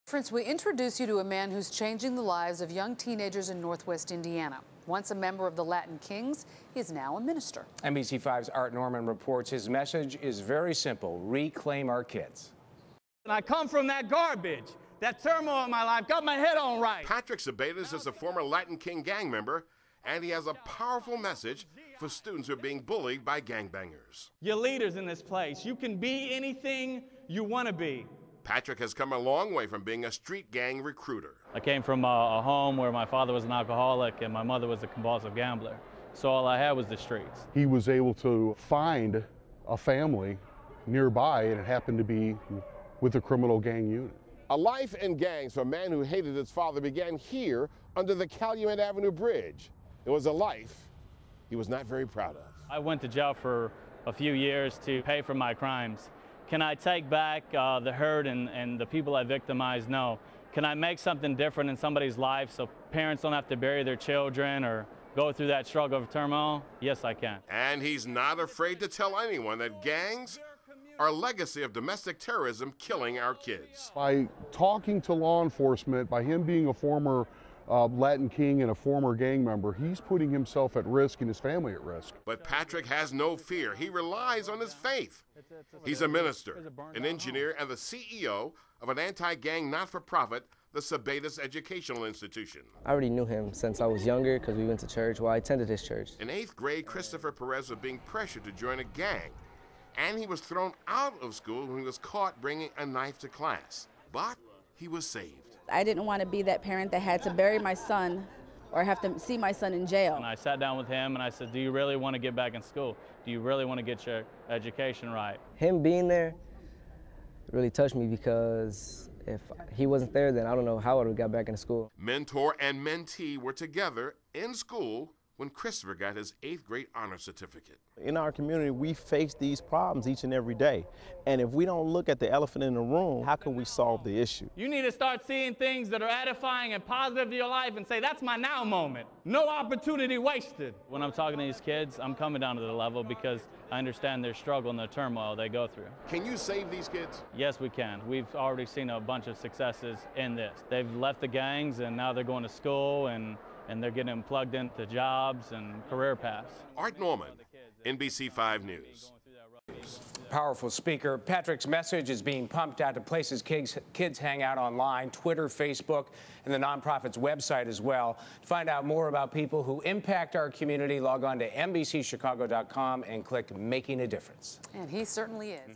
Friends, we introduce you to a man who's changing the lives of young teenagers in Northwest Indiana. Once a member of the Latin Kings, he is now a minister. NBC5's Art Norman reports his message is very simple: reclaim our kids. And I come from that garbage, that turmoil in my life, got my head on right. Patrick Sabaitis is a former Latin King gang member, and he has a powerful message for students who are being bullied by gangbangers. You're leaders in this place. You can be anything you want to be. Patrick has come a long way from being a street gang recruiter. I came from a home where my father was an alcoholic and my mother was a compulsive gambler. So all I had was the streets. He was able to find a family nearby, and it happened to be with a criminal gang unit. A life in gangs for a man who hated his father began here under the Calumet Avenue Bridge. It was a life he was not very proud of. I went to jail for a few years to pay for my crimes. Can I take back the hurt and the people I victimized? No. Can I make something different in somebody's life so parents don't have to bury their children or go through that struggle of turmoil? Yes, I can. And he's not afraid to tell anyone that gangs are a legacy of domestic terrorism killing our kids. By talking to law enforcement, by him being a former Latin King and a former gang member, he's putting himself at risk and his family at risk. But Patrick has no fear. He relies on his faith. He's a minister, an engineer, and the CEO of an anti-gang not-for-profit, the Sabaitis Educational Institution. I already knew him since I was younger because we went to church. Well, I attended his church. In 8th grade, Christopher Perez was being pressured to join a gang, and he was thrown out of school when he was caught bringing a knife to class. But he was saved. I didn't want to be that parent that had to bury my son or have to see my son in jail. And I sat down with him and I said, do you really want to get back in school? Do you really want to get your education right? Him being there really touched me, because if he wasn't there, then I don't know how I would have got back into school. Mentor and mentee were together in school when Christopher got his 8th grade honor certificate. In our community, we face these problems each and every day. And if we don't look at the elephant in the room, how can we solve the issue? You need to start seeing things that are edifying and positive in your life and say, that's my now moment. No opportunity wasted. When I'm talking to these kids, I'm coming down to the level because I understand their struggle and the turmoil they go through. Can you save these kids? Yes, we can. We've already seen a bunch of successes in this. They've left the gangs and now they're going to school and they're getting plugged into jobs and career paths. Art Norman, NBC5 News. Powerful speaker. Patrick's message is being pumped out to places kids hang out online: Twitter, Facebook, and the nonprofit's website as well. To find out more about people who impact our community, log on to NBCChicago.com and click Making a Difference. And he certainly is.